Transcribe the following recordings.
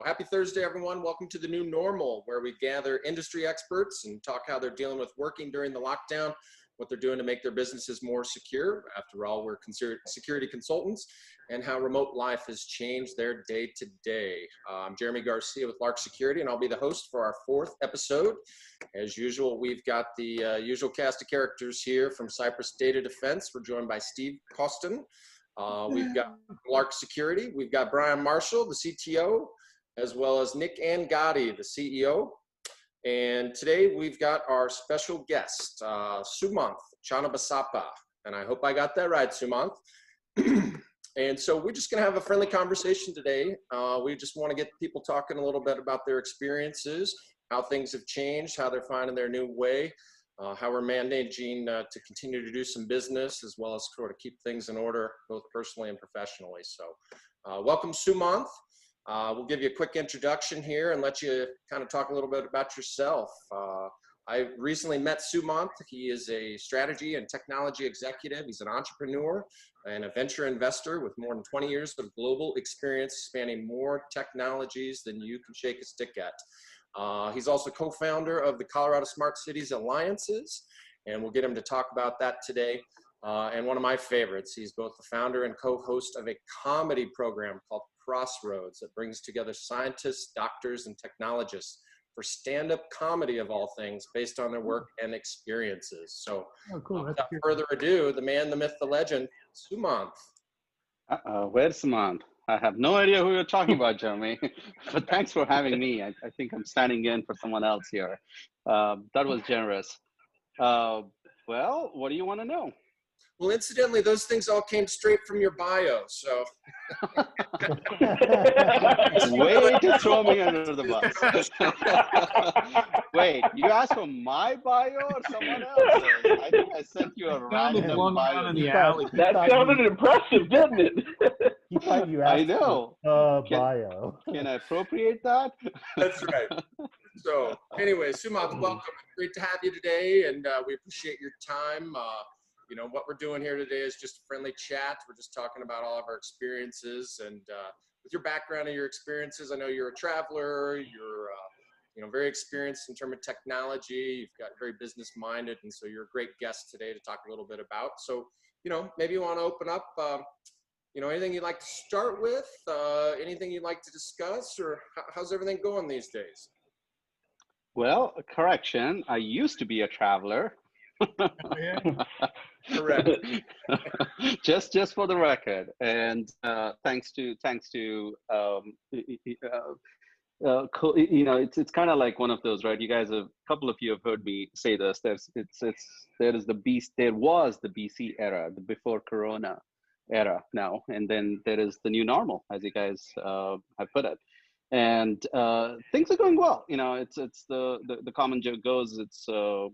happy Thursday, everyone. Welcome to the new normal, where we gather industry experts and talk how they're dealing with working during the lockdown, what they're doing to make their businesses more secure. After all, we're considered security consultants, and how remote life has changed their day to day. I'm Jeremy Garcia with Lark Security, and I'll be the host for our 4th episode. As usual, we've got the usual cast of characters here from Cypress Data Defense. We're joined by Steve Costin. We've got Lark Security. We've got Brian Marshall, the CTO, as well as Nick Angotti, the CEO. And today we've got our special guest, Sumanth Channabasappa. And I hope I got that right, Sumanth. And so we're just going to have a friendly conversation today. We just want to get people talking a little bit about their experiences, how things have changed, how they're finding their new way, how we're managing to continue to do some business, as well as sort of keep things in order, both personally and professionally. So welcome, Sumanth. We'll give you a quick introduction here and let you kind of talk a little bit about yourself. I recently met Sumanth. He is a strategy and technology executive. He's an entrepreneur and a venture investor with more than 20 years of global experience spanning more technologies than you can shake a stick at. He's also co-founder of the Colorado Smart Cities Alliances, and we'll get him to talk about that today. And one of my favorites, he's both the founder and co-host of a comedy program called Crossroads that brings together scientists, doctors, and technologists for stand-up comedy of all things based on their work and experiences. So without further ado, the man, the myth, the legend, Sumanth. Where's Sumanth? I have no idea who you're talking about, Jeremy, but thanks for having me. I think I'm standing in for someone else here. That was generous. Well, what do you want to know? Well, incidentally, those things all came straight from your bio, so. Way to throw me under the bus. Wait, you asked for my bio or someone else? I think I sent you a random bio. In the alley. That sounded impressive, didn't it? He thought you asked I know. Bio. Can I appropriate that? That's right. So anyway, Sumanth, welcome. Great to have you today, and we appreciate your time. You know, what we're doing here today is just a friendly chat. We're just talking about all of our experiences, and with your background and your experiences, I know you're a traveler, you're you know, very experienced in terms of technology, you've got very business minded, and so you're a great guest today to talk a little bit about. So, you know, maybe you want to open up, you know, anything you'd like to start with, anything you'd like to discuss, or how's everything going these days? Well, correction, I used to be a traveler. Correct. just for the record, and thanks to you know, it's kind of like one of those, right? You guys have, a couple of you have heard me say this. There was the BC era, the before Corona era now, and then there is the new normal, as you guys have put it. And things are going well. You know, it's the common joke goes, it's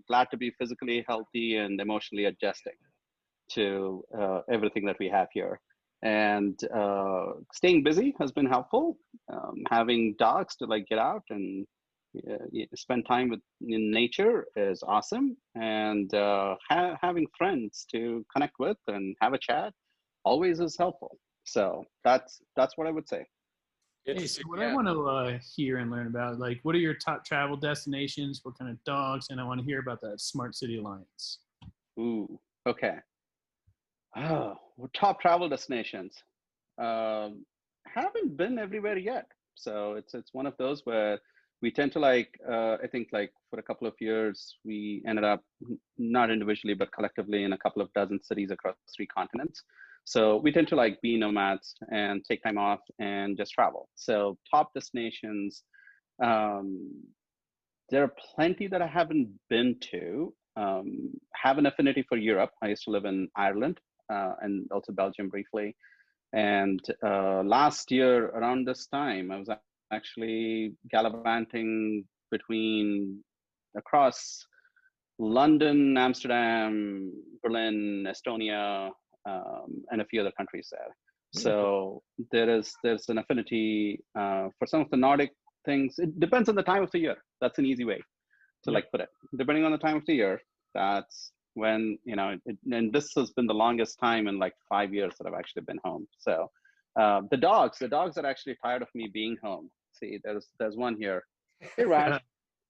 glad to be physically healthy and emotionally adjusting to everything that we have here. And staying busy has been helpful. Having dogs to like get out and spend time in nature is awesome. And having friends to connect with and have a chat always is helpful. So that's what I would say. Hey, so what I want to hear and learn about, like, what are your top travel destinations? What kind of dogs? And I want to hear about that Smart City Alliance. Ooh, okay. Oh, top travel destinations. Haven't been everywhere yet. So it's one of those where we tend to like, I think like for a couple of years, we ended up not individually, but collectively in a couple of dozen cities across 3 continents. So we tend to like be nomads and take time off and just travel. So top destinations, there are plenty that I haven't been to. Have an affinity for Europe. I used to live in Ireland and also Belgium briefly. And last year around this time, I was actually gallivanting across London, Amsterdam, Berlin, Estonia, and a few other countries there. So there's an affinity for some of the Nordic things. It depends on the time of the year. That's an easy way to like put it. Depending on the time of the year, that's when, you know, and this has been the longest time in like 5 years that I've actually been home. So The dogs are actually tired of me being home. See, there's one here. Hey, Raj,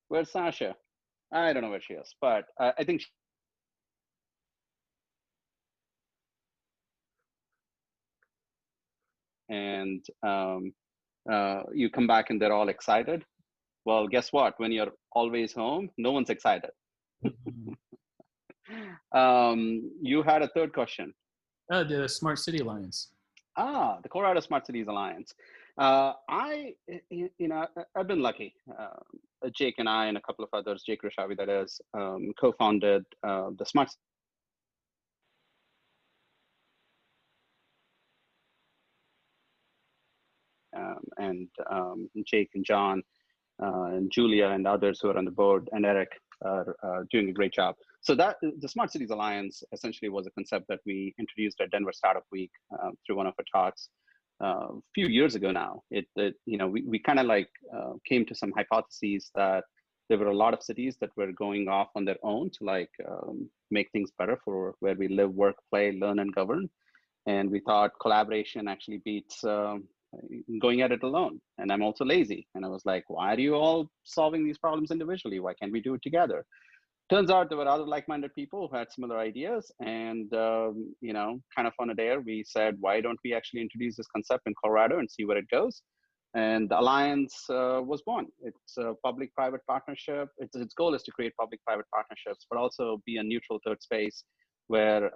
where's Sasha? I don't know where she is, but I think. And you come back and they're all excited. Well, guess what? When you're always home, no one's excited. You had a third question. The Smart City Alliance. The Colorado Smart Cities Alliance. I've been lucky. Jake and I and a couple of others, Jake Rishavi, that is, co-founded the Smart. And Jake and John and Julia and others who are on the board and Eric are doing a great job. So that the Smart Cities Alliance essentially was a concept that we introduced at Denver Startup Week through one of our talks a few years ago now. We kind of came to some hypotheses that there were a lot of cities that were going off on their own to make things better for where we live, work, play, learn, and govern. And we thought collaboration actually beats going at it alone. And I'm also lazy. And I was like, why are you all solving these problems individually? Why can't we do it together? Turns out there were other like-minded people who had similar ideas. And, kind of on a dare, we said, why don't we actually introduce this concept in Colorado and see where it goes? And the Alliance was born. It's a public-private partnership. Its goal is to create public-private partnerships, but also be a neutral third space where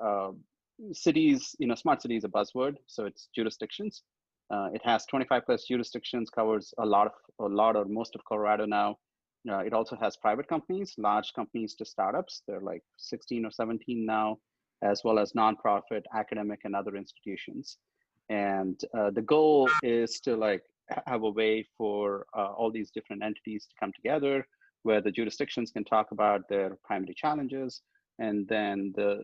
cities, smart cities is a buzzword. So it's jurisdictions. It has 25 plus jurisdictions, covers a lot or most of Colorado now. It also has private companies, large companies to startups. There are like 16 or 17 now, as well as nonprofit, academic, and other institutions. And the goal is to have a way for all these different entities to come together, where the jurisdictions can talk about their primary challenges, and then the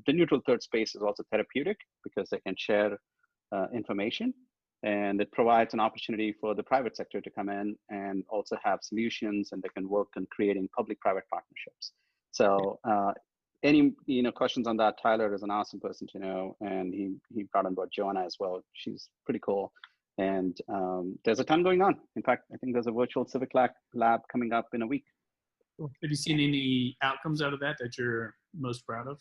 neutral third space is also therapeutic because they can share information, and it provides an opportunity for the private sector to come in and also have solutions, and they can work on creating public-private partnerships. So any questions on that? Tyler is an awesome person to know, and he brought on board Joanna as well. She's pretty cool, and there's a ton going on. In fact, I think there's a virtual civic lab coming up in a week. Have you seen any outcomes out of that you're most proud of?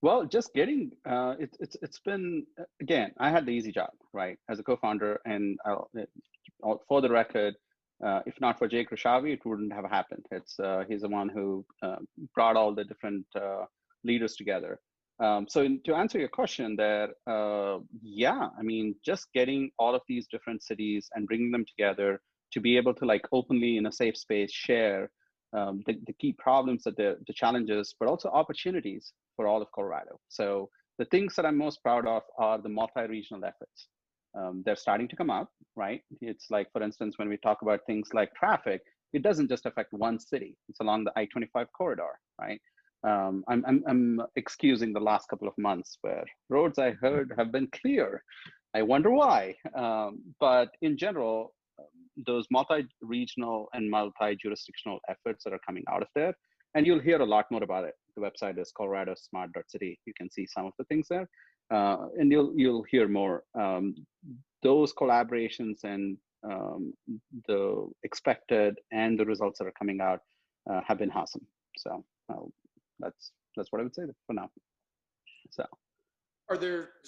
Well, just getting it's been, again, I had the easy job, right, as a co-founder, and for the record, if not for Jake Rishavi, it wouldn't have happened. He's the one who brought all the different leaders together. So to answer your question there, just getting all of these different cities and bringing them together to be able to openly in a safe space share the key problems, the challenges, but also opportunities for all of Colorado. So the things that I'm most proud of are the multi-regional efforts. They're starting to come out, right? It's for instance, when we talk about things like traffic, it doesn't just affect one city. It's along the I-25 corridor, right? I'm excusing the last couple of months where roads I heard have been clear. I wonder why. But in general, those multi-regional and multi-jurisdictional efforts that are coming out of there, and you'll hear a lot more about it. The website is coloradosmart.city. You can see some of the things there, and you'll hear more. Those collaborations and the expected and the results that are coming out have been awesome. So that's what I would say for now. So,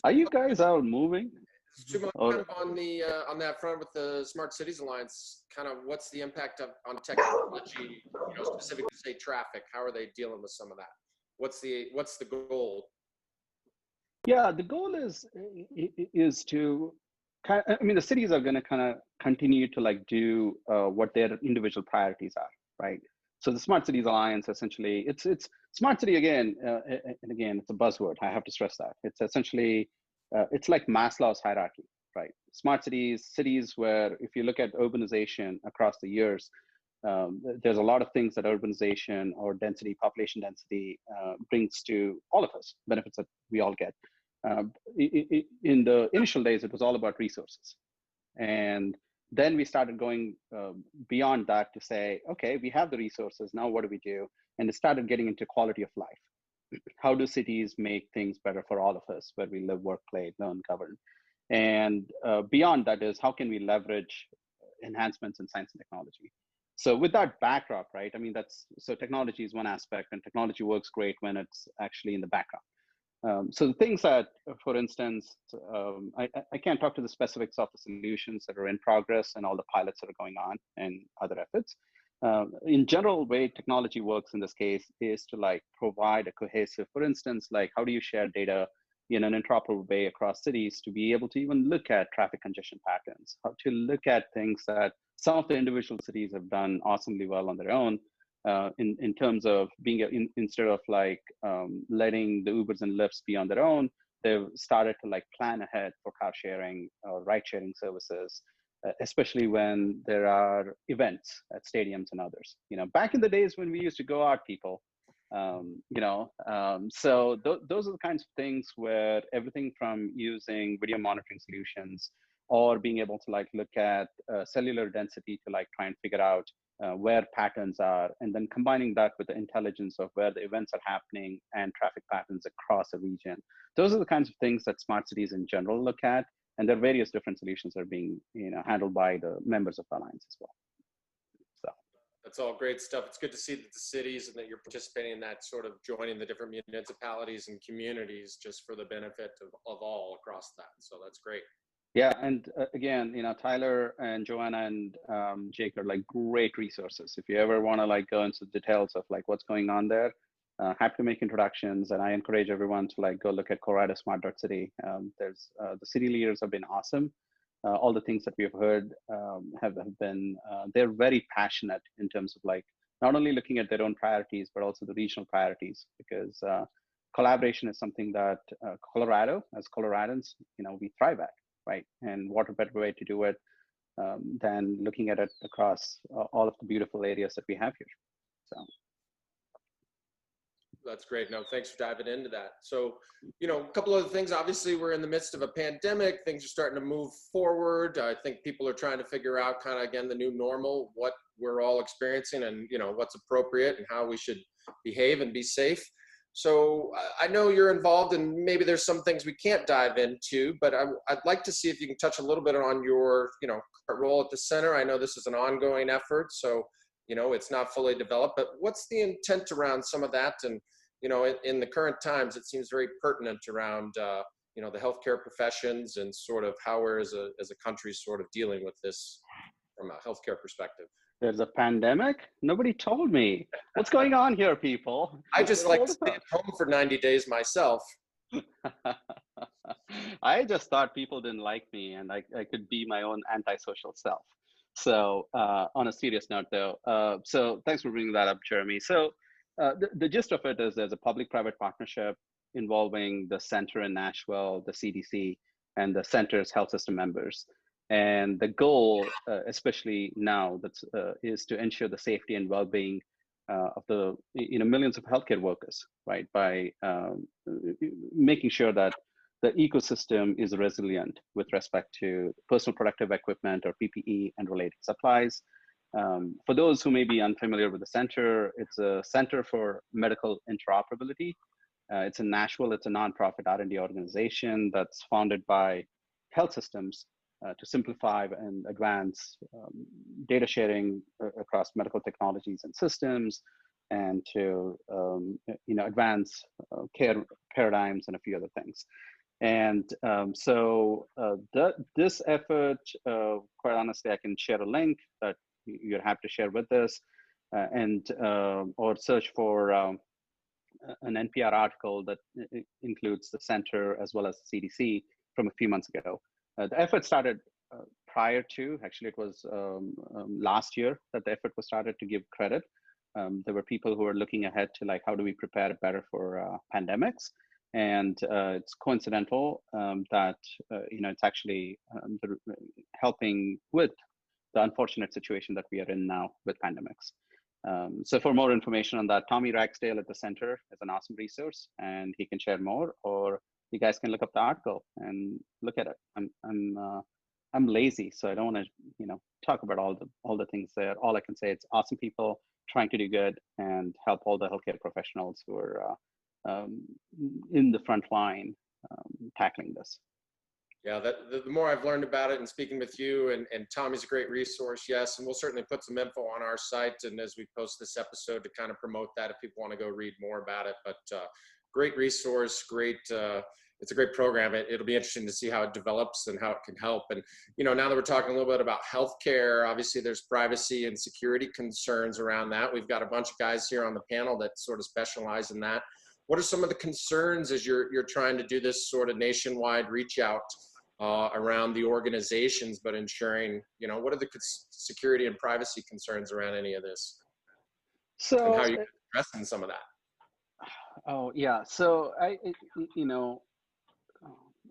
are you guys out moving? Sumanth, kind of on that front with the Smart Cities Alliance, kind of what's the impact on technology, specific to say traffic? How are they dealing with some of that? What's the goal? Yeah, the goal is to the cities are going to kind of continue to do what their individual priorities are, right? So the Smart Cities Alliance, essentially, it's smart city again, and again, it's a buzzword. I have to stress that. It's essentially, it's like Maslow's hierarchy, right? Smart cities where if you look at urbanization across the years, there's a lot of things that urbanization or population density brings to all of us, benefits that we all get. In the initial days, it was all about resources. And then we started going beyond that to say, okay, we have the resources, now what do we do? And it started getting into quality of life. how do cities make things better for all of us, where we live, work, play, learn, govern? And beyond that is how can we leverage enhancements in science and technology? So with that backdrop, right? I mean, so technology is one aspect, and technology works great when it's actually in the background. So the things that, for instance, I can't talk to the specifics of the solutions that are in progress and all the pilots that are going on and other efforts. In general, way technology works in this case is to like provide a cohesive, for instance, like how do you share data in an interoperable way across cities to be able to even look at traffic congestion patterns, how to look at things that some of the individual cities have done awesomely well on their own, in terms of being instead of like letting the Ubers and Lyfts be on their own, they've started to like plan ahead for car sharing or ride sharing services, especially when there are events at stadiums and others. You know, back in the days when we used to go out, people, so those are the kinds of things where everything from using video monitoring solutions or being able to like look at cellular density to like try and figure out where patterns are, and then combining that with the intelligence of where the events are happening and traffic patterns across a region. Those are the kinds of things that smart cities in general look at, and there are various different solutions that are being handled by the members of the Alliance as well. So that's all great stuff. It's good to see that the cities and that you're participating in that, sort of joining the different municipalities and communities just for the benefit of all across that. So that's great. Yeah, and again, Tyler and Joanna and Jake are like great resources. If you ever want to like go into the details of like what's going on there, happy to make introductions. And I encourage everyone to like go look at CoRiderSmart.city. There's the city leaders have been awesome. All the things that we have heard have been, they're very passionate in terms of like not only looking at their own priorities, but also the regional priorities, because collaboration is something that Colorado, as Coloradans, we thrive at. Right, and what a better way to do it than looking at it across all of the beautiful areas that we have here. So that's great. No, thanks for diving into that. So, a couple other things. Obviously, we're in the midst of a pandemic. Things are starting to move forward. I think people are trying to figure out kind of, again, the new normal, what we're all experiencing and, what's appropriate and how we should behave and be safe. So I know you're involved, and maybe there's some things we can't dive into, but I'd like to see if you can touch a little bit on your, role at the center. I know this is an ongoing effort, so, it's not fully developed, but what's the intent around some of that? And, in the current times, it seems very pertinent around, the healthcare professions and sort of how we're as a country sort of dealing with this from a healthcare perspective. There's a pandemic? Nobody told me. What's going on here, people? I just like to stay at home for 90 days myself. I just thought people didn't like me and I could be my own antisocial self. So on a serious note though, so thanks for bringing that up, Jeremy. So the gist of it is there's a public-private partnership involving the center in Nashville, the CDC, and the center's health system members. And the goal, especially now, is to ensure the safety and well-being of the millions of healthcare workers, right? By making sure that the ecosystem is resilient with respect to personal protective equipment or PPE and related supplies. For those who may be unfamiliar with the center, it's a Center for Medical Interoperability. It's in Nashville. It's a nonprofit R&D organization that's founded by health systems to simplify and advance data sharing across medical technologies and systems, and to advance care paradigms and a few other things. And this effort, quite honestly, I can share a link that you're happy to share with us, or search for an NPR article that includes the center as well as the CDC from a few months ago. The effort started prior to, actually it was last year that the effort was started, to give credit. There were people who were looking ahead to like, how do we prepare better for pandemics? And it's coincidental that, it's actually helping with the unfortunate situation that we are in now with pandemics. So for more information on that, Tommy Ragsdale at the center is an awesome resource, and he can share more, or you guys can look up the article and look at it. I'm lazy, so I don't want to, talk about all the things there. All I can say, it's awesome people trying to do good and help all the healthcare professionals who are in the front line tackling this. Yeah, the more I've learned about it and speaking with you, and Tommy's a great resource, yes, and we'll certainly put some info on our site and as we post this episode to kind of promote that if people want to go read more about it. But great resource, great, it's a great program. It'll be interesting to see how it develops and how it can help. And, you know, now that we're talking a little bit about healthcare, obviously there's privacy and security concerns around that. We've got a bunch of guys here on the panel that sort of specialize in that. What are some of the concerns as you're trying to do this sort of nationwide reach out around the organizations, but ensuring, you know, what are the security and privacy concerns around any of this? So, and how are you addressing some of that? Oh yeah, so you know,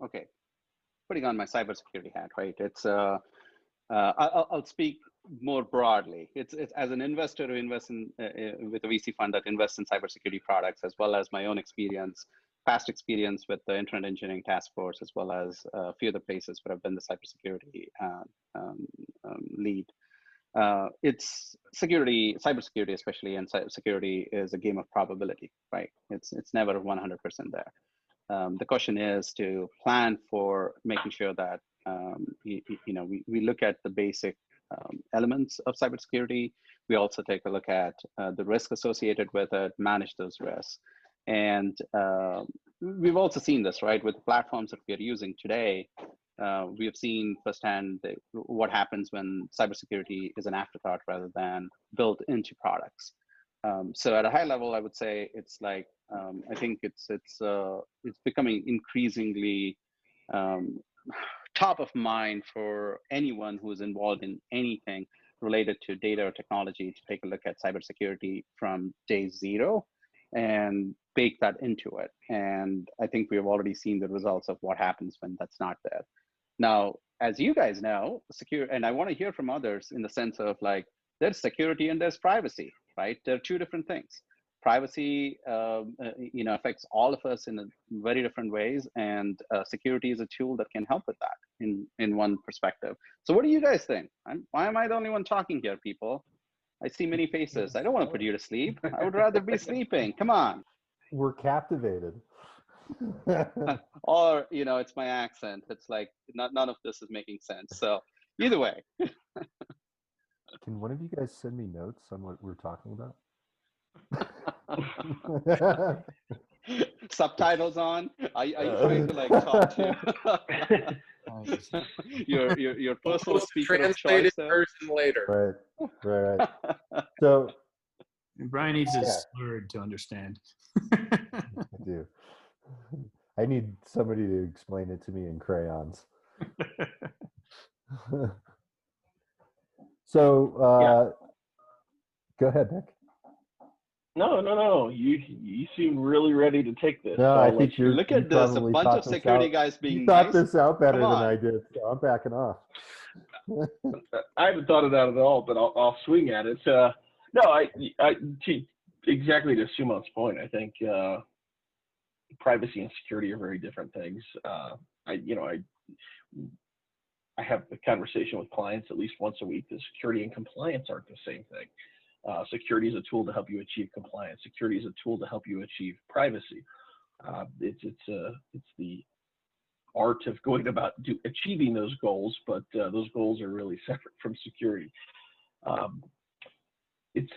okay, putting on my cybersecurity hat, right? It's I'll speak more broadly. It's as an investor who invests in with a VC fund that invests in cybersecurity products, as well as my own experience, past experience with the Internet Engineering Task Force, as well as a few other places where I've been the cybersecurity lead. It's security, cybersecurity especially, and cybersecurity is a game of probability, right? It's never 100% there. The question is to plan for making sure that we look at the basic elements of cybersecurity. We also take a look at the risk associated with it, manage those risks. And we've also seen this, right, with the platforms that we're using today. We have seen firsthand what happens when cybersecurity is an afterthought rather than built into products. So at a high level, I would say it's like I think it's becoming increasingly top of mind for anyone who is involved in anything related to data or technology to take a look at cybersecurity from day zero and bake that into it. And I think we've already seen the results of what happens when that's not there. Now, as you guys know, and I want to hear from others in the sense of like, there's security and there's privacy, right? They're two different things. Privacy, affects all of us in very different ways, and security is a tool that can help with that in one perspective. So what do you guys think? Why am I the only one talking here, people? I see many faces. I don't want to put you to sleep. I would rather be sleeping. Come on. We're captivated. Or, it's my accent. It's like none of this is making sense. So either way. Can one of you guys send me notes on what we're talking about? Subtitles on? Are you trying to like talk to your personal speaker of choice? Version later. Right. So Brian needs his slurred to understand. I do. I need somebody to explain it to me in crayons. So go ahead, Nick. No. You seem really ready to take this. No, so I think you look at this. A bunch of security guys being you thought nice. this out better than I did, so I'm backing off. I haven't thought it out at all, but I'll swing at it. Exactly to Sumanth's point, I think privacy and security are very different things. I have a conversation with clients at least once a week that security and compliance aren't the same thing. Security is a tool to help you achieve compliance. Security is a tool to help you achieve privacy. It's the art of going about achieving those goals, but those goals are really separate from security. It's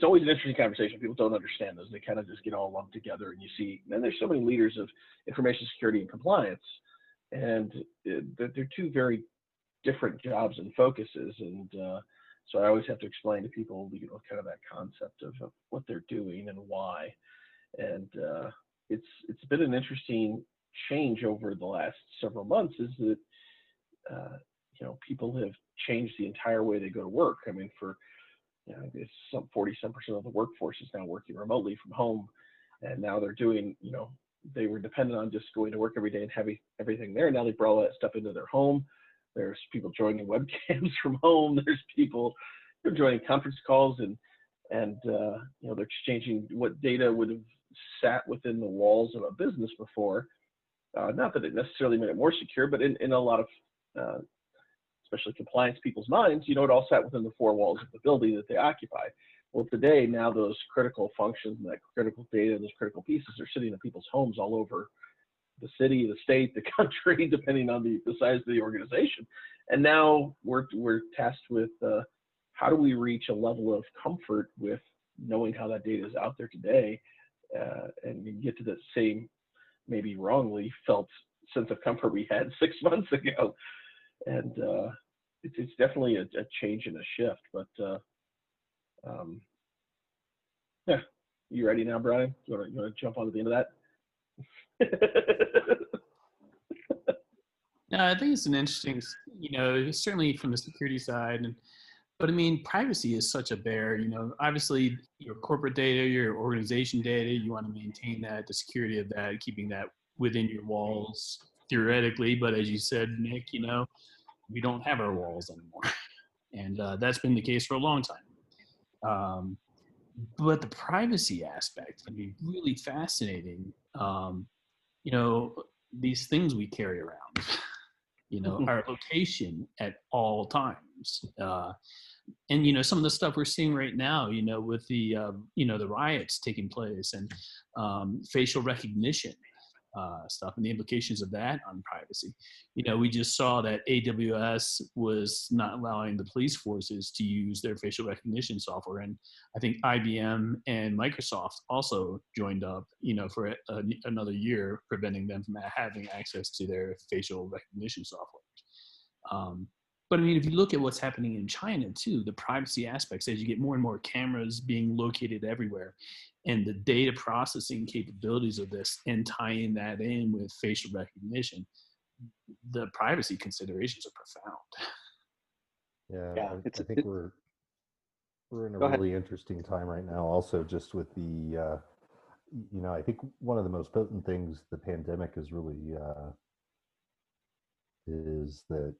always an interesting conversation. People don't understand those. They kind of just get all lumped together, and you see, and there's so many leaders of information security and compliance, and they're two very different jobs and focuses. And so I always have to explain to people, kind of that concept of what they're doing and why. And it's been an interesting change over the last several months. Is that people have changed the entire way they go to work. I mean, it's some 40% of the workforce is now working remotely from home, and now they're doing, they were dependent on just going to work every day and having everything there. Now they brought all that stuff into their home. There's people joining webcams from home. There's people joining conference calls, and they're exchanging what data would have sat within the walls of a business before. Not that it necessarily made it more secure, but in a lot of especially compliance people's minds, it all sat within the four walls of the building that they occupy. Well, today, now those critical functions and that critical data, those critical pieces are sitting in people's homes all over the city, the state, the country, depending on the size of the organization. And now we're tasked with how do we reach a level of comfort with knowing how that data is out there today, and you get to the same, maybe wrongly felt sense of comfort we had 6 months ago. And it's definitely a change and a shift. But yeah, you ready now, Brian? You want to jump on to the end of that? Yeah, I think it's an interesting, certainly from the security side, but I mean, privacy is such a bear. Obviously, your corporate data, your organization data, you want to maintain that, the security of that, keeping that within your walls theoretically. But as you said, Nick, we don't have our walls anymore, and that's been the case for a long time. But the privacy aspect can be really fascinating. These things we carry around, our location at all times. And some of the stuff we're seeing right now, with the the riots taking place, and facial recognition stuff and the implications of that on privacy. We just saw that AWS was not allowing the police forces to use their facial recognition software, and I think IBM and Microsoft also joined up, for another year, preventing them from having access to their facial recognition software. But I mean, if you look at what's happening in China too, the privacy aspects, as you get more and more cameras being located everywhere, and the data processing capabilities of this, and tying that in with facial recognition, the privacy considerations are profound. Yeah, I think we're in a Go ahead. really interesting time right now. Also, just with the, I think one of the most potent things the pandemic is really is that,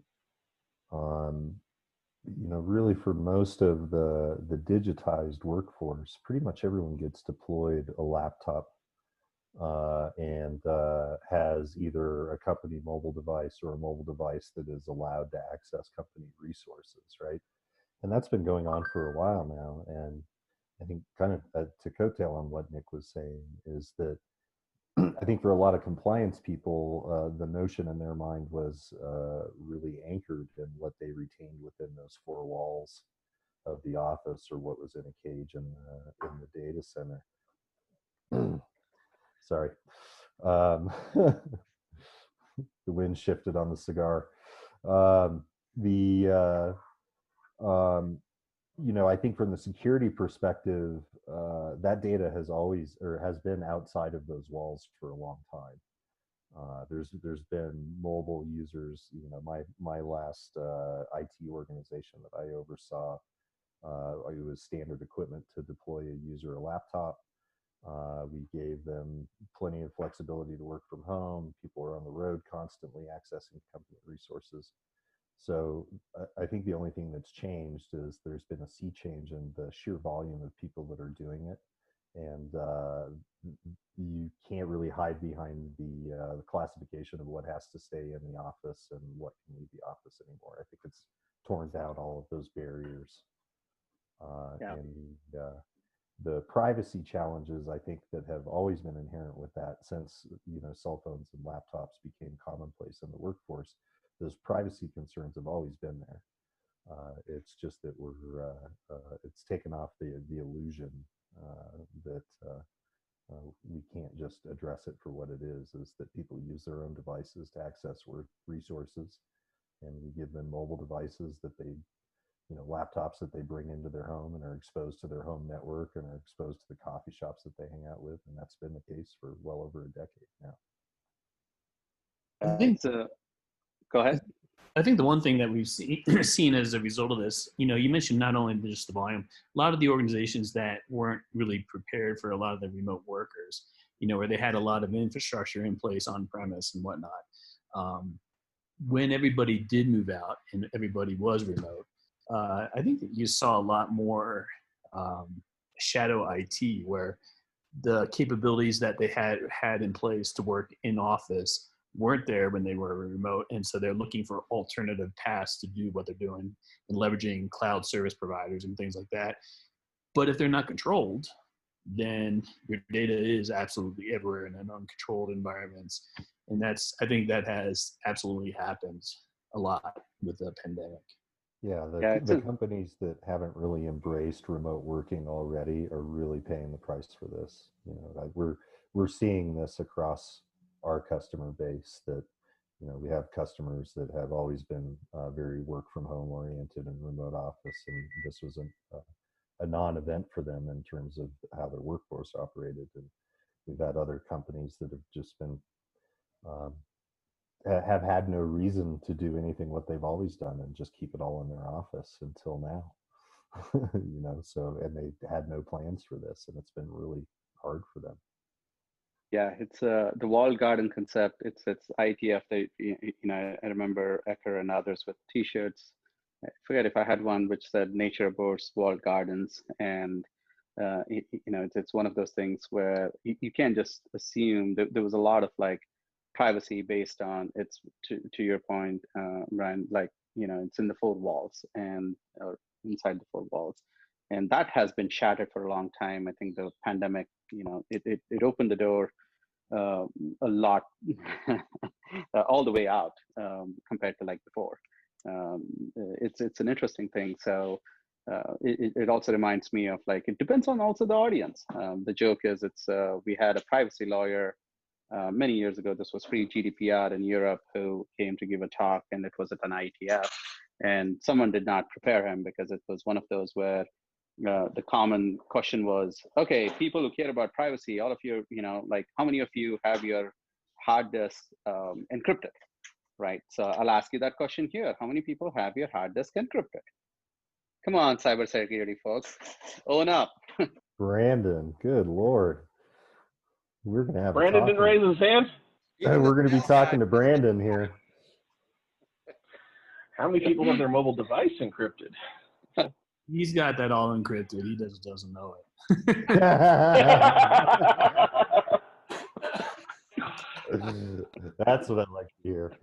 really for most of the digitized workforce, pretty much everyone gets deployed a laptop and has either a company mobile device or a mobile device that is allowed to access company resources, right? And that's been going on for a while now. And I think kind of to coattail on what Nick was saying is that I think for a lot of compliance people, the notion in their mind was really anchored in what they retained within those four walls of the office, or what was in a cage in the data center. Sorry. The wind shifted on the cigar. I think from the security perspective, that data has always, or has been, outside of those walls for a long time. There's been mobile users. My last IT organization that I oversaw, it was standard equipment to deploy a user a laptop. We gave them plenty of flexibility to work from home. People are on the road constantly accessing company resources. So I think the only thing that's changed is there's been a sea change in the sheer volume of people that are doing it. And you can't really hide behind the classification of what has to stay in the office and what can leave the office anymore. I think it's torn down all of those barriers. And the privacy challenges, I think, that have always been inherent with that since cell phones and laptops became commonplace in the workforce. Those privacy concerns have always been there. It's just that it's taken off the illusion that we can't just address it for what it is that people use their own devices to access resources, and we give them mobile devices that they, laptops that they bring into their home and are exposed to their home network and are exposed to the coffee shops that they hang out with, and that's been the case for well over a decade now. I think Go ahead. I think the one thing that we've seen as a result of this, you mentioned not only just the volume, a lot of the organizations that weren't really prepared for a lot of the remote workers, where they had a lot of infrastructure in place on premise and whatnot. When everybody did move out and everybody was remote, I think that you saw a lot more shadow IT, where the capabilities that they had in place to work in office weren't there when they were remote, and so they're looking for alternative paths to do what they're doing, and leveraging cloud service providers and things like that. But if they're not controlled, then your data is absolutely everywhere in an uncontrolled environments. And I think that has absolutely happened a lot with the pandemic. Yeah, Yeah, the companies that haven't really embraced remote working already are really paying the price for this. You know, like we're seeing this across our customer base, that, you know, we have customers that have always been very work from home oriented and remote office, and this was a non-event for them in terms of how their workforce operated. And we've had other companies that have just been um, have had no reason to do anything what they've always done and just keep it all in their office until now. You know, so, and they had no plans for this, and it's been really hard for them. Yeah, it's the walled garden concept. It's ITF. I remember Ecker and others with T-shirts. I forget if I had one which said "Nature abhors walled gardens," and it's one of those things where you can't just assume that there was a lot of like privacy based on it's to your point, Brian. Like, it's in the four walls or inside the four walls, and that has been shattered for a long time. I think the pandemic, it opened the door a lot, all the way out, compared to like before. It's an interesting thing. So it also reminds me of, like, it depends on also the audience. The joke is we had a privacy lawyer many years ago. This was pre-GDPR in Europe, who came to give a talk, and it was at an ITF, and someone did not prepare him because it was one of those where the common question was, okay, people who care about privacy, all of you, like, how many of you have your hard disk encrypted, right? So I'll ask you that question here. How many people have your hard disk encrypted? Come on, cybersecurity folks, own up. Brandon, good Lord. We're going to have Brandon didn't raise his hand. We're going to be talking to Brandon here. How many people have their mobile device encrypted? He's got that all encrypted. He just doesn't know it. That's what I like to hear.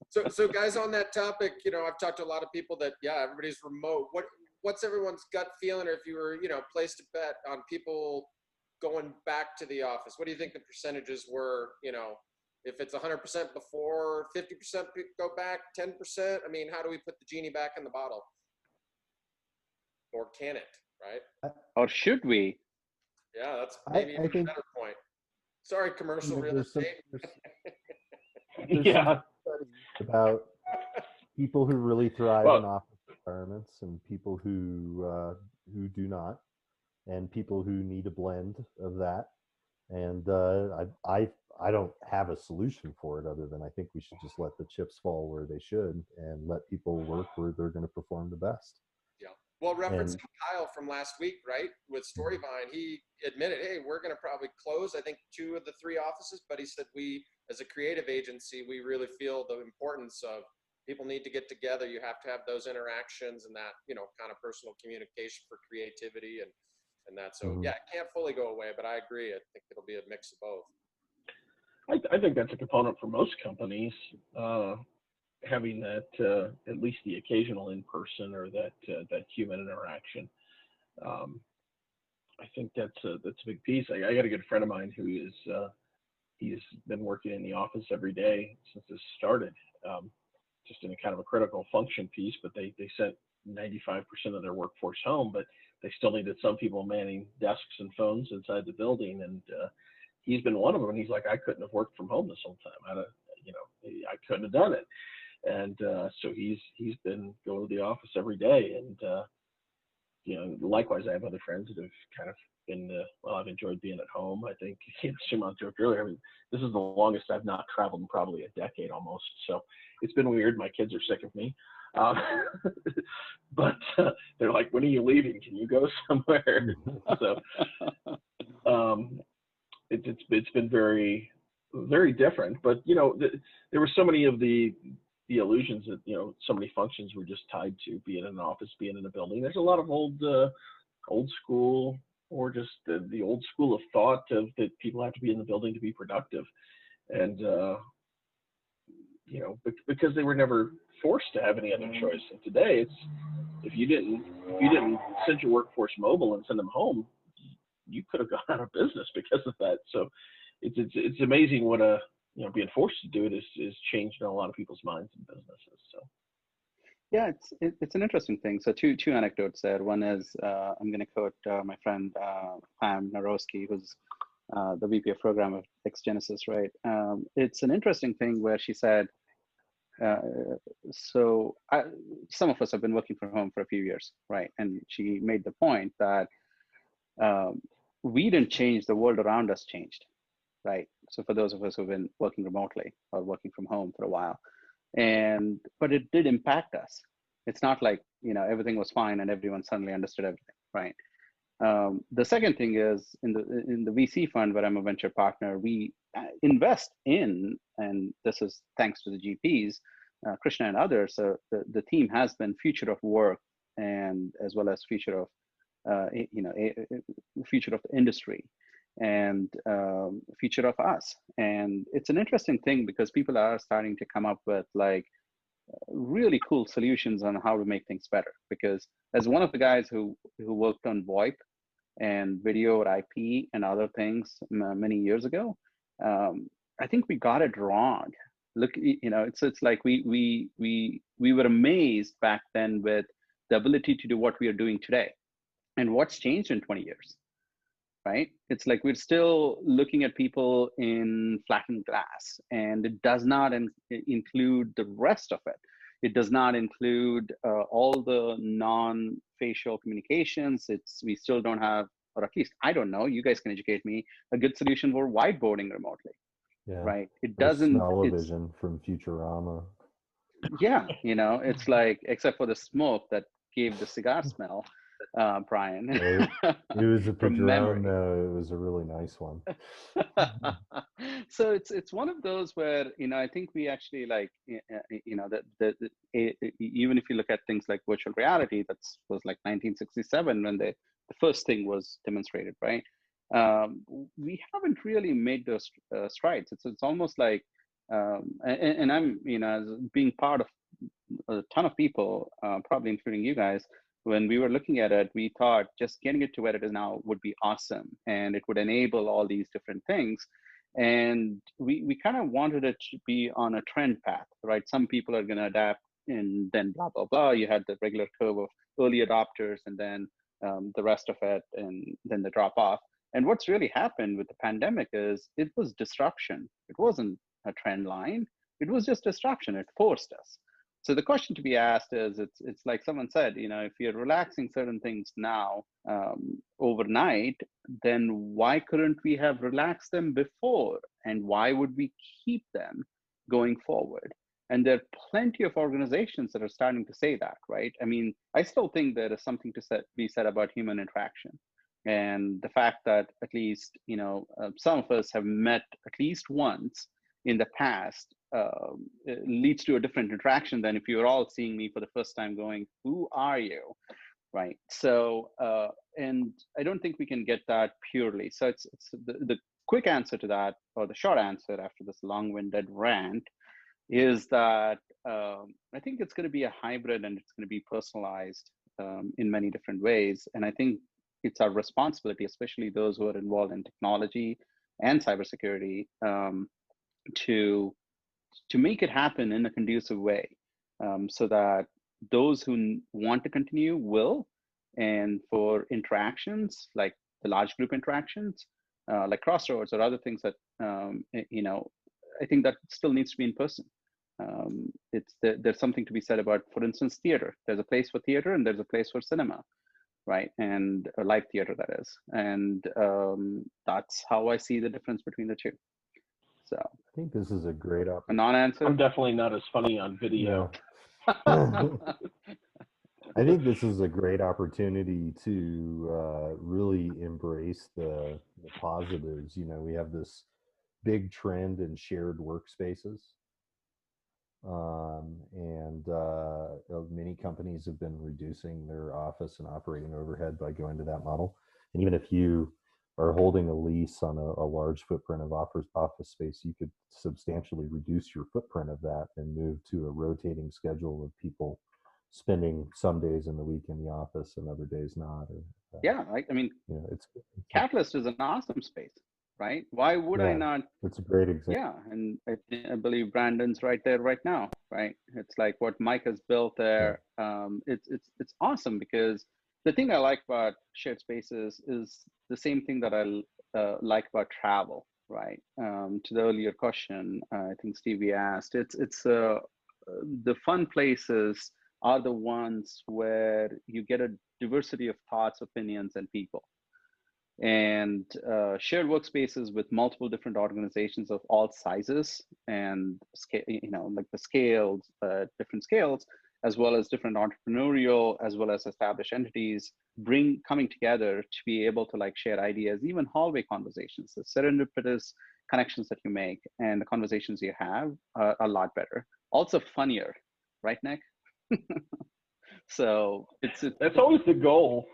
So guys, on that topic, I've talked to a lot of people that, everybody's remote. What's everyone's gut feeling, or if you were, placed a bet on people going back to the office? What do you think the percentages were? If it's 100% before, 50% go back, 10%? I mean, how do we put the genie back in the bottle? Or can it, right? Or should we? Yeah, that's maybe a better point. Sorry, commercial real estate. Yeah. About people who really thrive in office environments and people who do not, and people who need a blend of that. And I don't have a solution for it, other than I think we should just let the chips fall where they should and let people work where they're going to perform the best. Yeah. Well, referencing Kyle from last week, right, with Storyvine, he admitted, hey, we're going to probably close, I think, 2 of the 3 offices, but he said we, as a creative agency, we really feel the importance of people need to get together. You have to have those interactions and that, kind of personal communication for creativity and that. So yeah, it can't fully go away, but I agree. I think it'll be a mix of both. I think that's a component for most companies, having that at least the occasional in-person or that human interaction. I think that's a big piece. I got a good friend of mine who is he's been working in the office every day since this started, just in a kind of a critical function piece. But they sent 95% of their workforce home, but they still needed some people manning desks and phones inside the building, and he's been one of them. And he's like, I couldn't have worked from home this whole time. I couldn't have done it. And so he's been going to the office every day. And likewise, I have other friends that have kind of been, I've enjoyed being at home. I think Sumanth joked earlier, I mean, this is the longest I've not traveled in probably a decade almost. So it's been weird. My kids are sick of me. But they're like, when are you leaving? Can you go somewhere? So it's been very, very different. But there were so many of the illusions that so many functions were just tied to being in an office, being in a building. There's a lot of old school, or just the old school of thought of that people have to be in the building to be productive, and because they were never forced to have any other choice. And today if you didn't send your workforce mobile and send them home, you could have gone out of business because of that. So it's amazing what being forced to do it is changing a lot of people's minds and businesses. So yeah, it's an interesting thing. So two anecdotes there. One is I'm going to quote my friend Pam Narowski, who's the VP of Program of XGenesis, right? It's an interesting thing where she said, some of us have been working from home for a few years, right? And she made the point that we didn't change, the world around us changed, right? So for those of us who've been working remotely or working from home for a while, but it did impact us. It's not like, everything was fine and everyone suddenly understood everything, right? The second thing is in the VC fund where I'm a venture partner, we invest in, and this is thanks to the GPs, Krishna and others. So the team has been future of work, and as well as future of future of the industry, and future of us. And it's an interesting thing because people are starting to come up with like really cool solutions on how to make things better. Because as one of the guys who worked on VoIP and video or IP and other things many years ago, I think we got it wrong. Look, it's like we were amazed back then with the ability to do what we are doing today. And what's changed in 20 years, right? It's like we're still looking at people in flattened glass, and it does not include the rest of it. It does not include all the non-facial communications. We still don't have, or at least I don't know, you guys can educate me, a good solution for whiteboarding remotely, right? It doesn't. Smell-o-vision from Futurama. Yeah, it's like, except for the smoke that gave the cigar smell, Brian. It was a from Padron, memory. it was a really nice one. So it's one of those where I think we actually like even if you look at things like virtual reality, that was like 1967 when the first thing was demonstrated, right? We haven't really made those strides. It's almost like and I'm as being part of a ton of people, probably including you guys. When we were looking at it, we thought just getting it to where it is now would be awesome, and it would enable all these different things. And we kind of wanted it to be on a trend path, right? Some people are going to adapt, and then blah, blah, blah. You had the regular curve of early adopters, and then the rest of it, and then the drop off. And what's really happened with the pandemic is it was disruption. It wasn't a trend line. It was just disruption. It forced us. So the question to be asked is, it's like someone said, if you're relaxing certain things now overnight, then why couldn't we have relaxed them before? And why would we keep them going forward? And there are plenty of organizations that are starting to say that, right? I mean, I still think there is something to be said about human interaction. And the fact that at least, some of us have met at least once in the past leads to a different interaction than if you're all seeing me for the first time going, who are you? Right. So, and I don't think we can get that purely. So it's the quick answer to that, or the short answer after this long-winded rant, is that I think it's going to be a hybrid, and it's going to be personalized in many different ways. And I think it's our responsibility, especially those who are involved in technology and cybersecurity, to make it happen in a conducive way, so that those who want to continue will, and for interactions like the large group interactions, like Crossroads or other things that I think that still needs to be in person. There's something to be said about, for instance, theater. There's a place for theater and there's a place for cinema, right? And live theater, that is. And that's how I see the difference between the two. So I think this is a great opportunity. A non-answer? I'm definitely not as funny on video. No. I think this is a great opportunity to really embrace the positives. We have this big trend in shared workspaces. And many companies have been reducing their office and operating overhead by going to that model. And even if you are holding a lease on a large footprint of office space, you could substantially reduce your footprint of that and move to a rotating schedule of people spending some days in the week in the office and other days not. Or, Yeah, I mean, you know, it's Catalyst is an awesome space, right? Why would I yeah, not? it's a great example. Yeah, and I believe Brandon's right there right now, right? It's like what Mike has built there. It's awesome because the thing I like about shared spaces is the same thing that I like about travel, right? To the earlier question, I think Stevie asked, it's the fun places are the ones where you get a diversity of thoughts, opinions, and people. And shared workspaces with multiple different organizations of all sizes and scale, you know, like the scales, different scales, as well as different entrepreneurial, as well as established entities, coming together to be able to like share ideas, even hallway conversations, the serendipitous connections that you make and the conversations you have are a lot better. Also funnier, right, Nick? So That's always the goal.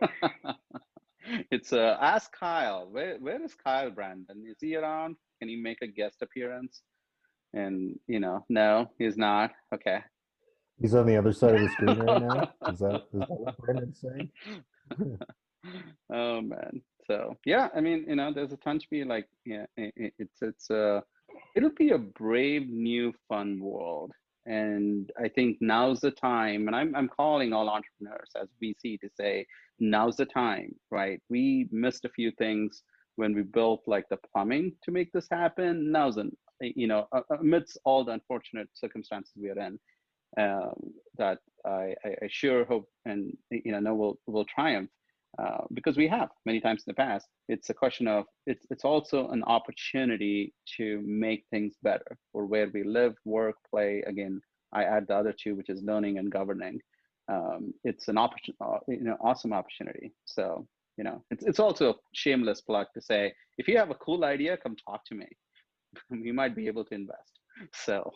It's ask Kyle. Where is Kyle, Brandon? Is he around? Can he make a guest appearance? And you know, no, he's not. Okay. He's on the other side of the screen right now. Is that what Brandon's saying? Oh man. So yeah, I mean, you know, there's a ton to be like, yeah, it'll be a brave new fun world. And I think now's the time, and I'm calling all entrepreneurs as VC to say, now's the time, right? We missed a few things when we built like the plumbing to make this happen. Now's an, you know, amidst all the unfortunate circumstances we are in, that I sure hope and you know will triumph, because we have many times in the past. It's a question of it's also an opportunity to make things better for where we live, work, play. Again, I add the other two, which is learning and governing. It's an you know, awesome opportunity. So you know, it's also a shameless plug to say, if you have a cool idea, come talk to me. We might be able to invest. So.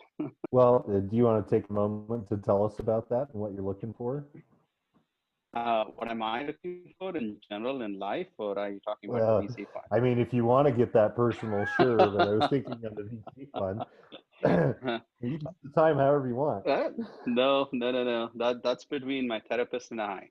Well, do you want to take a moment to tell us about that and what you're looking for? What am I looking for in general in life, or are you talking about Well, the VC fund? I mean, if you want to get that personal, sure, but I was thinking of the VC fund. You can use the time however you want. No. That's between my therapist and I.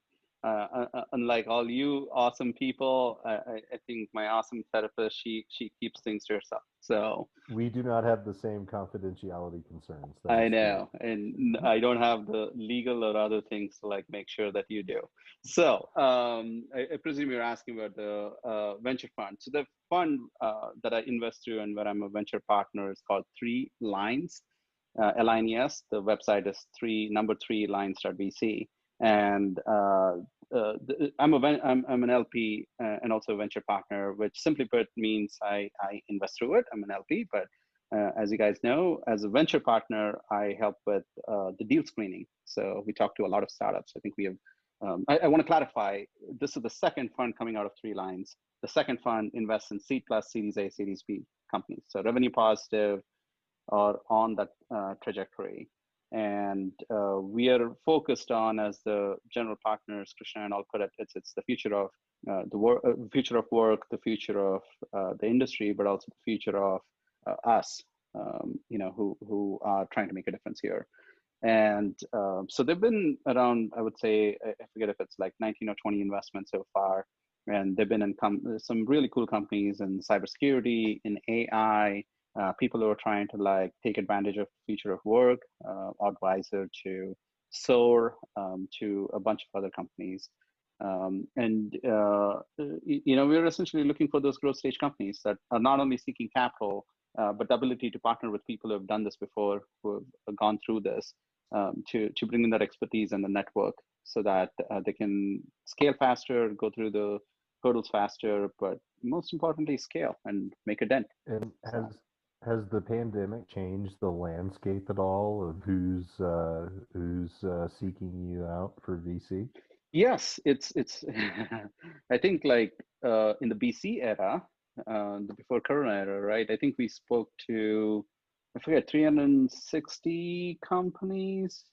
Unlike all you awesome people, I think my awesome therapist, she keeps things to herself. So we do not have the same confidentiality concerns. I know, and I don't have the legal or other things to like make sure that you do. So I presume you're asking about the venture fund. So the fund that I invest through and where I'm a venture partner is called 3 Lines, LINES. The website is 3lines.vc. And I'm an LP and also a venture partner, which simply put means I invest through it. I'm an LP, but as you guys know, as a venture partner, I help with the deal screening. So we talk to a lot of startups. I think we have, I want to clarify, this is the second fund coming out of 3 Lines. The second fund invests in C+ Series A, Series B companies. So revenue positive or on that trajectory. And we are focused on, as the general partners, Krishna and all put it, it's the future of future of work, the future of the industry, but also the future of us, you know, who are trying to make a difference here. And so they've been around, I would say, I forget if it's like 19 or 20 investments so far. And they've been in some really cool companies in cybersecurity, in AI, people who are trying to like take advantage of the future of work, Advisor to SOAR, to a bunch of other companies. And you know, we're essentially looking for those growth stage companies that are not only seeking capital, but the ability to partner with people who have done this before, who have gone through this, to bring in that expertise and the network so that they can scale faster, go through the hurdles faster, but most importantly, scale and make a dent. And has the pandemic changed the landscape at all of who's seeking you out for VC? Yes, it's I think like in the BC era, the before Corona era, right? I think we spoke to, I forget, 360 companies.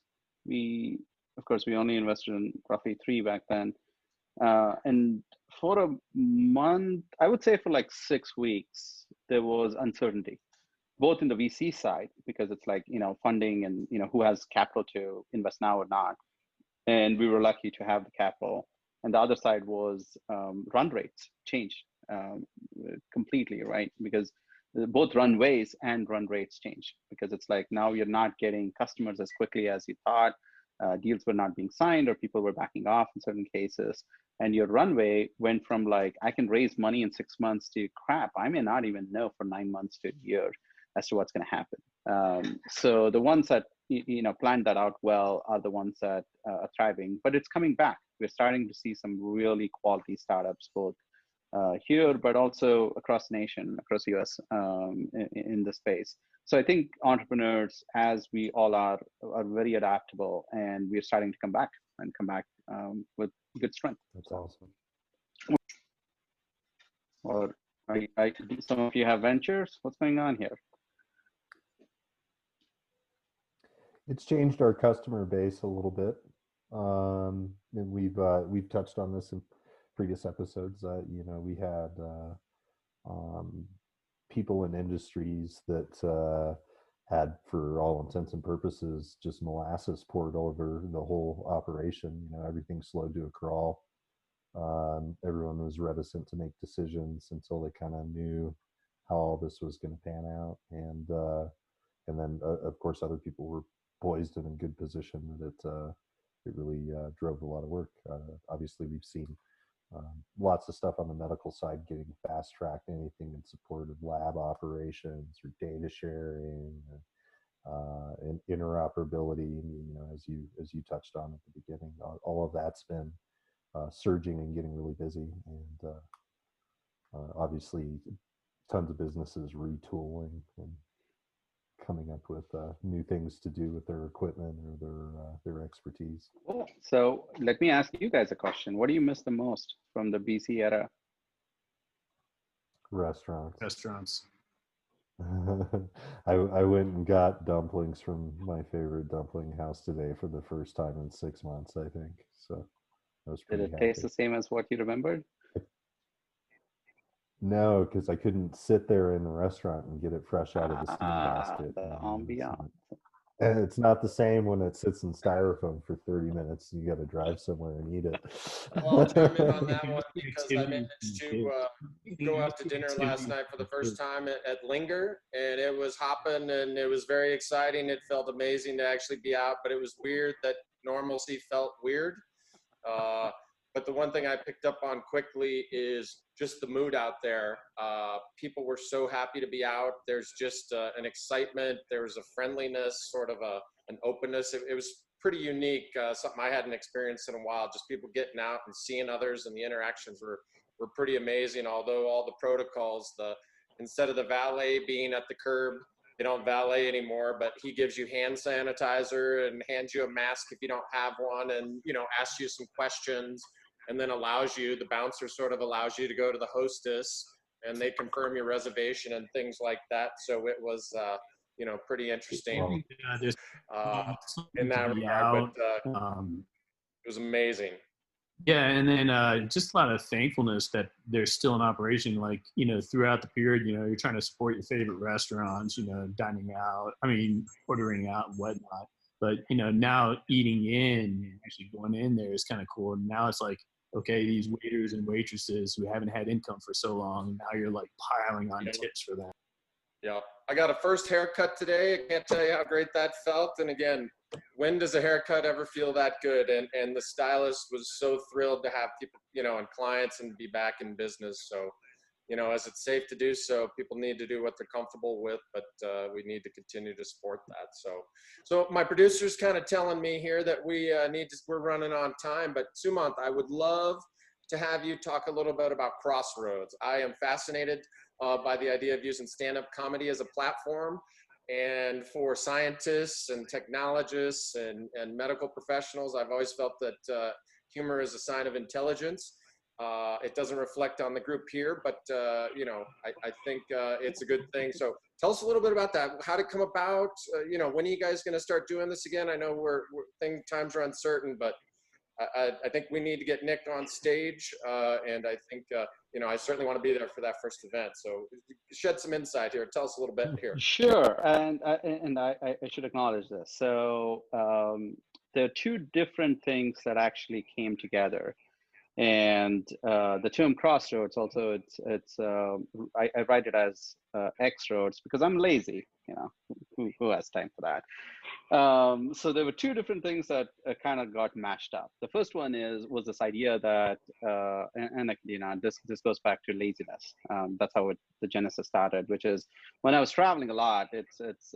Of course, we only invested in roughly 3 back then. And for a month, I would say for like 6 weeks, there was uncertainty, both in the VC side, because it's like, you know, funding and, you know, who has capital to invest now or not. and we were lucky to have the capital. And the other side was run rates changed completely, right? Because both runways and run rates change, because it's like now you're not getting customers as quickly as you thought. Deals were not being signed, or people were backing off in certain cases. And your runway went from like, I can raise money in 6 months, to crap, I may not even know for 9 months to a year as to what's going to happen. So the ones that planned that out well are the ones that are thriving. But it's coming back. We're starting to see some really quality startups, both here, but also across the nation, across the US, in the space. So I think entrepreneurs, as we all are very adaptable, and we're starting to come back with good strength. That's awesome. Or some of you have ventures. What's going on here? It's changed our customer base a little bit, and we've touched on this in previous episodes. We had people in industries that had, for all intents and purposes, just molasses poured over the whole operation. Everything slowed to a crawl. Everyone was reticent to make decisions until they kind of knew how all this was going to pan out, and then of course other people were poised and in good position that it really drove a lot of work. Obviously, we've seen lots of stuff on the medical side getting fast tracked, anything in support of lab operations or data sharing, and interoperability. As you touched on at the beginning, all of that's been surging and getting really busy, and obviously tons of businesses retooling and coming up with new things to do with their equipment or their expertise. Cool. So let me ask you guys a question. What do you miss the most from the BC era? Restaurants. I went and got dumplings from my favorite dumpling house today for the first time in 6 months, I think. So I was pretty happy. Did it taste the same as what you remembered? No, because I couldn't sit there in the restaurant and get it fresh out of the steam basket. The ambiance. And it's not the same when it sits in styrofoam for 30 minutes. You got to drive somewhere and eat it. Well, I'll chime in on that one because I managed to go out to dinner last night for the first time at Linger, and it was hopping, and it was very exciting. It felt amazing to actually be out, but it was weird that normalcy felt weird. But the one thing I picked up on quickly is just the mood out there. People were so happy to be out. There's just an excitement. There was a friendliness, sort of an openness. It was pretty unique, something I hadn't experienced in a while. Just people getting out and seeing others, and the interactions were pretty amazing. Although all the protocols, instead of the valet being at the curb, they don't valet anymore, but he gives you hand sanitizer and hands you a mask if you don't have one, and asks you some questions. And then the bouncer sort of allows you to go to the hostess, and they confirm your reservation and things like that. So it was, pretty interesting in that regard, but it was amazing. Yeah, and then just a lot of thankfulness that they're still in operation. Like, throughout the period, you're trying to support your favorite restaurants, dining out, ordering out and whatnot. But, now eating in, actually going in there is kind of cool. And now it's like, okay, these waiters and waitresses who haven't had income for so long, now you're like piling on tips for them. Yeah, I got a first haircut today. I can't tell you how great that felt. And again, when does a haircut ever feel that good? And the stylist was so thrilled to have people, and clients, and be back in business. So, as it's safe to do so, people need to do what they're comfortable with, but we need to continue to support that. So my producer's kind of telling me here that we're running on time, but Sumanth, I would love to have you talk a little bit about Crossroads. I am fascinated by the idea of using stand-up comedy as a platform, and for scientists and technologists and medical professionals. I've always felt that humor is a sign of intelligence. It doesn't reflect on the group here, but I think it's a good thing. So tell us a little bit about that. How did it come about? When are you guys going to start doing this again? I know times are uncertain, but I think we need to get Nick on stage, and I think I certainly want to be there for that first event. So shed some insight here. Tell us a little bit here. Sure, and I should acknowledge this. So there are two different things that actually came together. And the term crossroads also, I write it as X roads because I'm lazy, who has time for that? So there were two different things that kind of got mashed up. The first one was this idea that, this goes back to laziness. That's how the genesis started, which is when I was traveling a lot. It's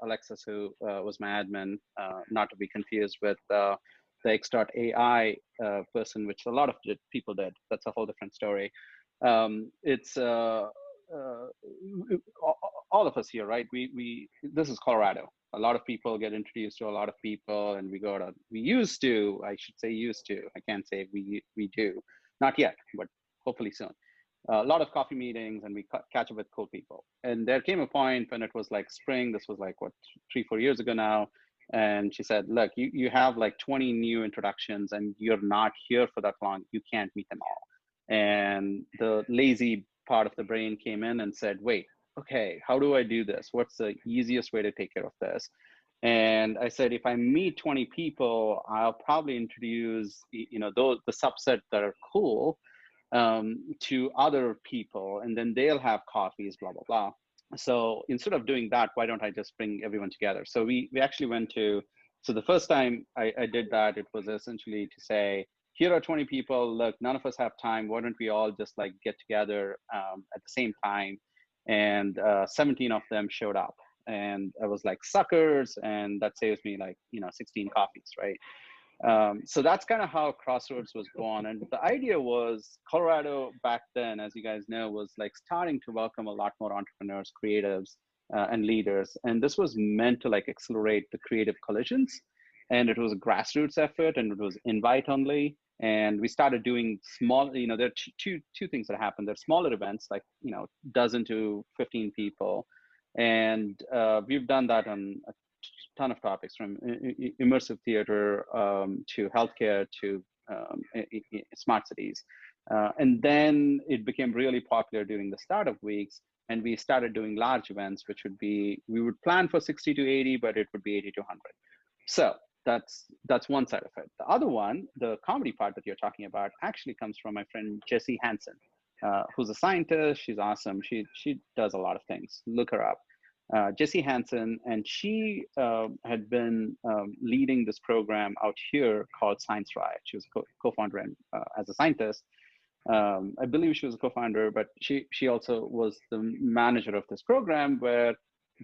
Alexis who was my admin, not to be confused with the X.AI person, which a lot of people did. That's a whole different story. It's all of us here, right? This is Colorado. A lot of people get introduced to a lot of people, and we used to, I should say used to, I can't say we do, not yet, but hopefully soon. A lot of coffee meetings, and we catch up with cool people. And there came a point when it was like spring, this was like, 3-4 years ago now. And she said, look, you have like 20 new introductions and you're not here for that long. You can't meet them all. And the lazy part of the brain came in and said, wait, okay, how do I do this? What's the easiest way to take care of this? And I said, if I meet 20 people, I'll probably introduce, the subset that are cool to other people, and then they'll have coffees, blah, blah, blah. So instead of doing that, why don't I just bring everyone together? So we actually went to, so the first time I did that, it was essentially to say, here are 20 people, look, none of us have time. Why don't we all just like get together at the same time? And 17 of them showed up. And I was like, suckers. And that saves me like, 16 coffees, right? So that's kind of how Crossroads was born. And the idea was Colorado back then, as you guys know, was like starting to welcome a lot more entrepreneurs, creatives, and leaders. And this was meant to like accelerate the creative collisions. And it was a grassroots effort, and it was invite only. And we started doing small, there are two things that happen. There's smaller events, like, dozen to 15 people. And we've done that on a ton of topics, from immersive theater to healthcare to smart cities. And then it became really popular during the startup weeks. And we started doing large events, which would be, we would plan for 60 to 80, but it would be 80 to 100. So that's one side of it. The other one, the comedy part that you're talking about, actually comes from my friend Jessie Hansen, who's a scientist. She's awesome. She does a lot of things. Look her up. Jessie Hansen, and she had been leading this program out here called Science Riot. She was a co-founder and as a scientist. I believe she was a co-founder, but she also was the manager of this program, where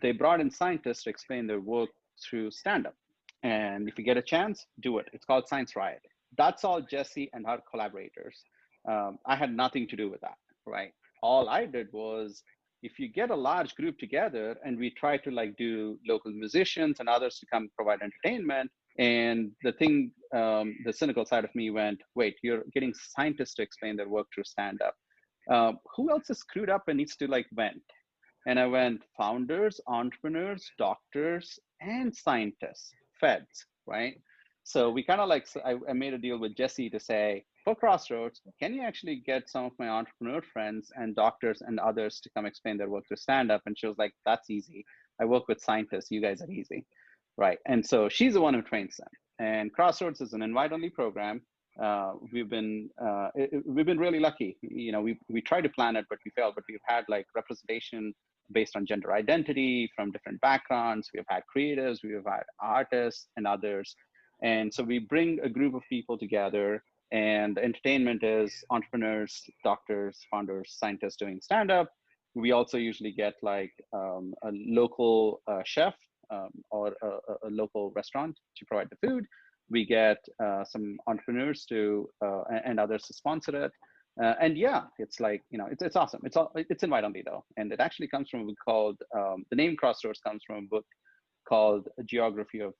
they brought in scientists to explain their work through stand-up. And if you get a chance, do it. It's called Science Riot. That's all Jessie and her collaborators. I had nothing to do with that, right? All I did was, if you get a large group together and we try to like do local musicians and others to come provide entertainment, and the thing, the cynical side of me went, wait, you're getting scientists to explain their work through stand-up. Who else is screwed up and needs to like vent? And I went, founders, entrepreneurs, doctors, and scientists, feds, right? So we kind of like, I made a deal with Jessie to say, for Crossroads, can you actually get some of my entrepreneur friends and doctors and others to come explain their work through stand-up? And she was like, that's easy. I work with scientists. You guys are easy, right? And so she's the one who trains them. And Crossroads is an invite-only program. We've been really lucky. We tried to plan it, but we failed. But we've had like representation based on gender identity from different backgrounds. We've had creatives, we've had artists and others. And so we bring a group of people together, and the entertainment is entrepreneurs, doctors, founders, scientists doing stand-up. We also usually get like a local chef or a local restaurant to provide the food. We get some entrepreneurs to and others to sponsor it. And yeah, it's like, it's awesome. It's invite only though. And it actually comes from a book called, the name Crossroads comes from a book called A Geography of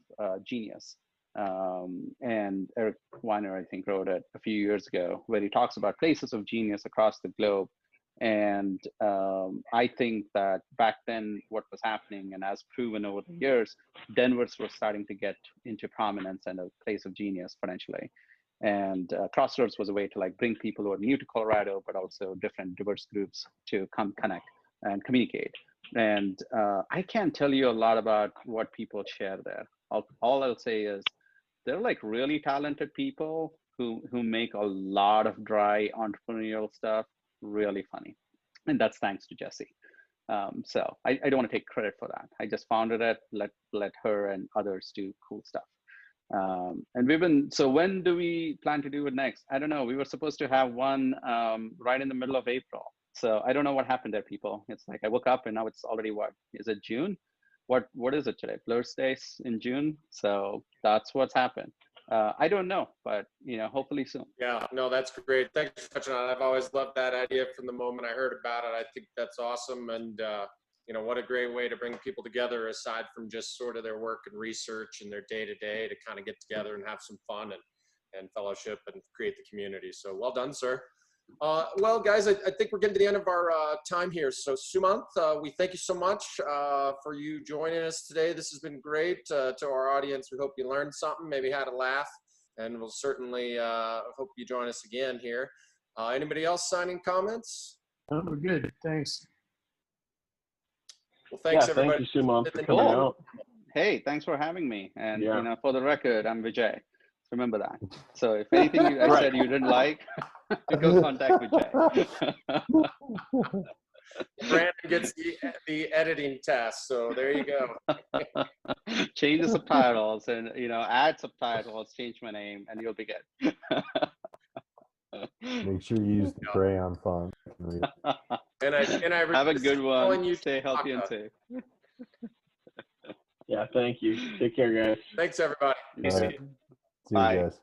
Genius. And Eric Weiner, I think, wrote it a few years ago, where he talks about places of genius across the globe. And I think that back then what was happening, and as proven over the years, Denver's was starting to get into prominence and a place of genius potentially. And Crossroads was a way to like bring people who are new to Colorado, but also different diverse groups to come connect and communicate. And I can't tell you a lot about what people share there. All I'll say is they're like really talented people who make a lot of dry entrepreneurial stuff really funny, and that's thanks to Jesse. So I don't want to take credit for that. I just founded it, let her and others do cool stuff. And so when do we plan to do it next? I don't know. We were supposed to have one right in the middle of April. So I don't know what happened there, people. It's like I woke up and now it's already what? Is it June? What is it today? Blur's Days in June. So that's what's happened. I don't know, but hopefully soon. Yeah, no, that's great. Thanks for touching on it. I've always loved that idea from the moment I heard about it. I think that's awesome. And, what a great way to bring people together aside from just sort of their work and research and their day-to-day to kind of get together and have some fun and fellowship and create the community. So well done, sir. Well, guys, I think we're getting to the end of our time here. So Sumanth, we thank you so much for you joining us today. This has been great. To our audience, we hope you learned something, maybe had a laugh, and we'll certainly hope you join us again here. Anybody else signing comments? Oh, we're good. Thanks. Well, thanks everybody. Thank you, Sumanth, for coming out. Hey, thanks for having me. And for the record, I'm Vijay. Remember that. So if anything I said you didn't like, go contact Vijay. Brandon gets the editing task, so there you go. Change the subtitles and add subtitles, change my name, and you'll be good. Make sure you use the crayon font. And I have a good one. You stay healthy and safe. Yeah, thank you. Take care, guys. Thanks, everybody. All right. See you Bye. guys.